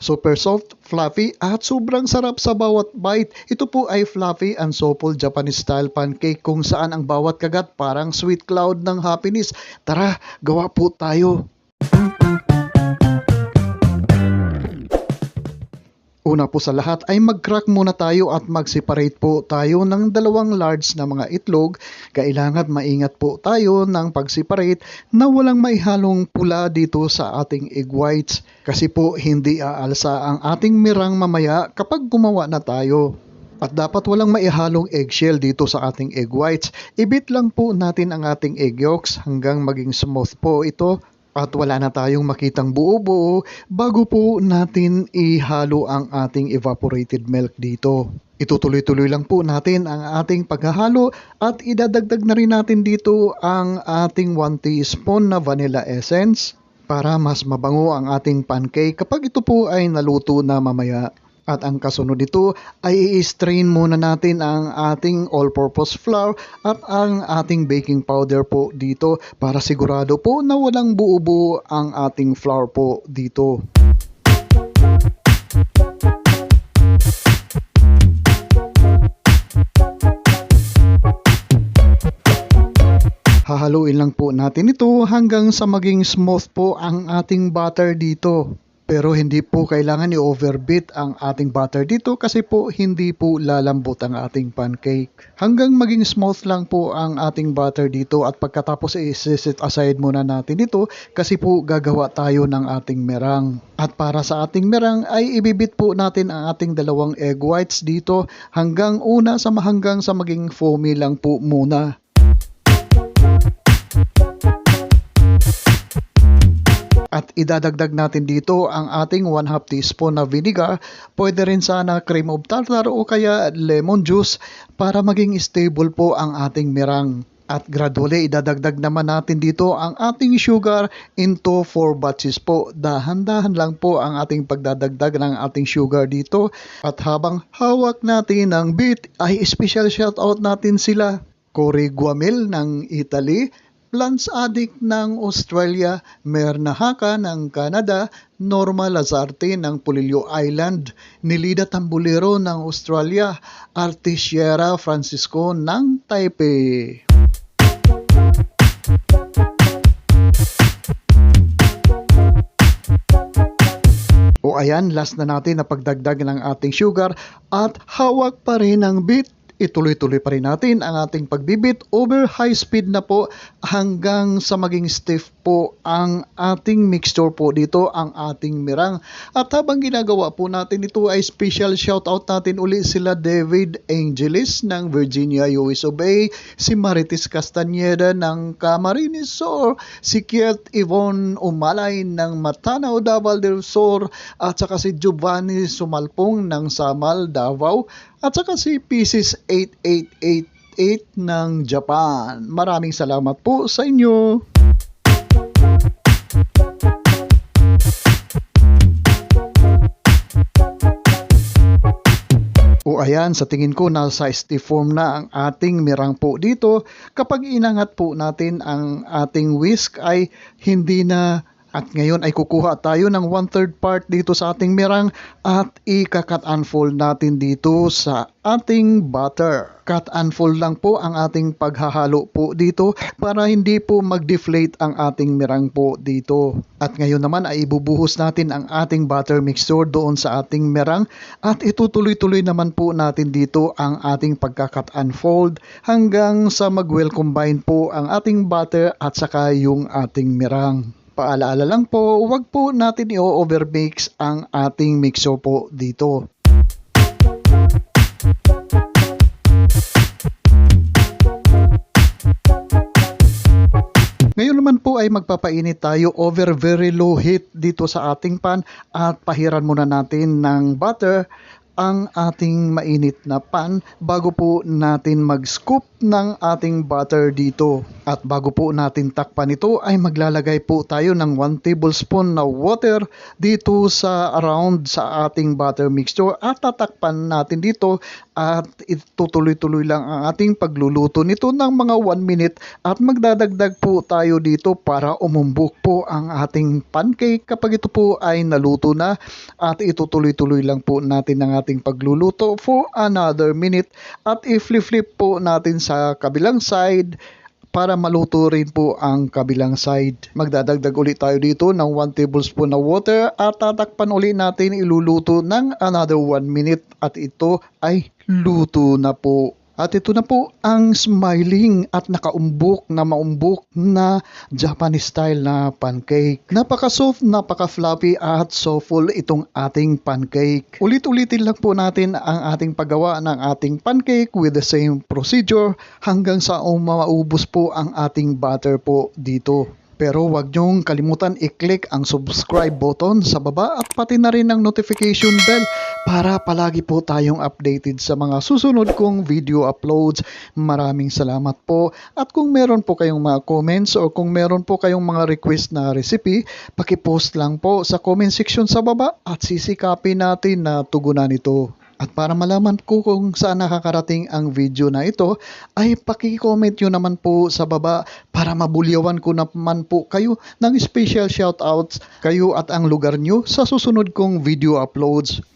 Super soft, fluffy at sobrang sarap sa bawat bite. Ito po ay fluffy and supple Japanese style pancake kung saan ang bawat kagat parang sweet cloud ng happiness. Tara, gawa po tayo. Una po sa lahat ay mag-crack muna tayo at mag-separate po tayo ng dalawang large na mga itlog. Kailangan maingat po tayo ng pag-separate na walang maihalong pula dito sa ating egg whites kasi po hindi aalsa ang ating mirang mamaya kapag gumawa na tayo. At dapat walang maihalong eggshell dito sa ating egg whites. Ibit lang po natin ang ating egg yolks hanggang maging smooth po ito. At wala na tayong makitang buo-buo bago po natin ihalo ang ating evaporated milk dito. Itutuloy-tuloy lang po natin ang ating paghahalo at idadagdag na rin natin dito ang ating 1 teaspoon na vanilla essence para mas mabango ang ating pancake kapag ito po ay naluto na mamaya. At ang kasunod nito ay i-strain muna natin ang ating all-purpose flour at ang ating baking powder po dito para sigurado po na walang buo-buo ang ating flour po dito. Hahaluin lang po natin ito hanggang sa maging smooth po ang ating butter dito. Pero hindi po kailangan i-overbeat ang ating butter dito kasi po hindi po lalambot ang ating pancake. Hanggang maging smooth lang po ang ating butter dito at pagkatapos i-set aside muna natin ito kasi po gagawa tayo ng ating merang. At para sa ating merang ay ibibit po natin ang ating dalawang egg whites dito hanggang sa maging foamy lang po muna. At idadagdag natin dito ang ating 1/2 teaspoon na vinegar. Pwede rin sana cream of tartar o kaya lemon juice para maging stable po ang ating mirang. At gradually idadagdag naman natin dito ang ating sugar into 4 batches po. Dahan-dahan lang po ang ating pagdadagdag ng ating sugar dito. At habang hawak natin ang beat ay special shoutout natin sila. Cory Guamil ng Italy, Plants Addict ng Australia, Merna Haka ng Canada, Norma Lazarte ng Polillo Island, Nilida Tambulero ng Australia, Artisiera Francisco ng Taipei. O ayan, last na natin na pagdagdag ng ating sugar at hawak pa rin ang beat. Ituloy-tuloy pa rin natin ang ating pagbibit over high speed na po hanggang sa maging stiff po ang ating mixture po dito, ang ating mirang. At habang ginagawa po natin ito ay special shoutout natin uli sila David Angelis ng Virginia, US of A, si Marites Castañeda ng Camarines Sur, si Kiet Yvonne Umalay ng Matanao, Davao del Sur, at saka si Giovanni Sumalpong ng Samal, Davao, at saka si Pieces 8888 ng Japan. Maraming salamat po sa inyo. O ayan, sa tingin ko nasa stiff form na ang ating mirang po dito. Kapag inangat po natin ang ating whisk ay hindi na. At ngayon ay kukuha tayo ng 1/3 part dito sa ating mirang at i-cut and fold natin dito sa ating butter. Cut and fold lang po ang ating paghahalo po dito para hindi po mag-deflate ang ating mirang po dito. At ngayon naman ay ibubuhos natin ang ating butter mixture doon sa ating mirang at itutuloy-tuloy naman po natin dito ang ating pagka-cut and fold hanggang sa mag-well combine po ang ating butter at saka yung ating mirang. Paalaala lang po, huwag po natin i-overmix ang ating mixture po dito. Ngayon naman po ay magpapainit tayo over very low heat dito sa ating pan at pahiran muna natin ng butter ang ating mainit na pan bago po natin mag-scoop ng ating butter dito. At bago po natin takpan ito ay maglalagay po tayo ng 1 tablespoon na water dito sa around sa ating butter mixture at tatakpan natin dito at itutuloy-tuloy lang ang ating pagluluto nito ng mga 1 minute at magdadagdag po tayo dito para umumbok po ang ating pancake kapag ito po ay naluto na at itutuloy-tuloy lang po natin ang ating pagluluto for another minute at i-flip po natin sa kabilang side para maluto rin po ang kabilang side. Magdadagdag ulit tayo dito ng 1 tablespoon na water at tatakpan ulit natin iluluto ng another 1 minute at ito ay luto na po. At ito na po ang smiling at nakaumbok na maumbok na Japanese style na pancake. Napaka-soft, napaka-fluffy at soulful itong ating pancake. Ulit-ulitin lang po natin ang ating paggawa ng ating pancake with the same procedure hanggang sa maubos po ang ating butter po dito. Pero huwag niyong kalimutan i-click ang subscribe button sa baba at pati na rin ang notification bell para palagi po tayong updated sa mga susunod kong video uploads. Maraming salamat po. At kung meron po kayong mga comments o kung meron po kayong mga request na recipe, pakipost lang po sa comment section sa baba at sisikapin natin na tugunan ito. At para malaman ko kung saan nakakarating ang video na ito, ay paki-comment nyo naman po sa baba para mabulyawan ko naman po kayo ng special shoutouts kayo at ang lugar nyo sa susunod kong video uploads.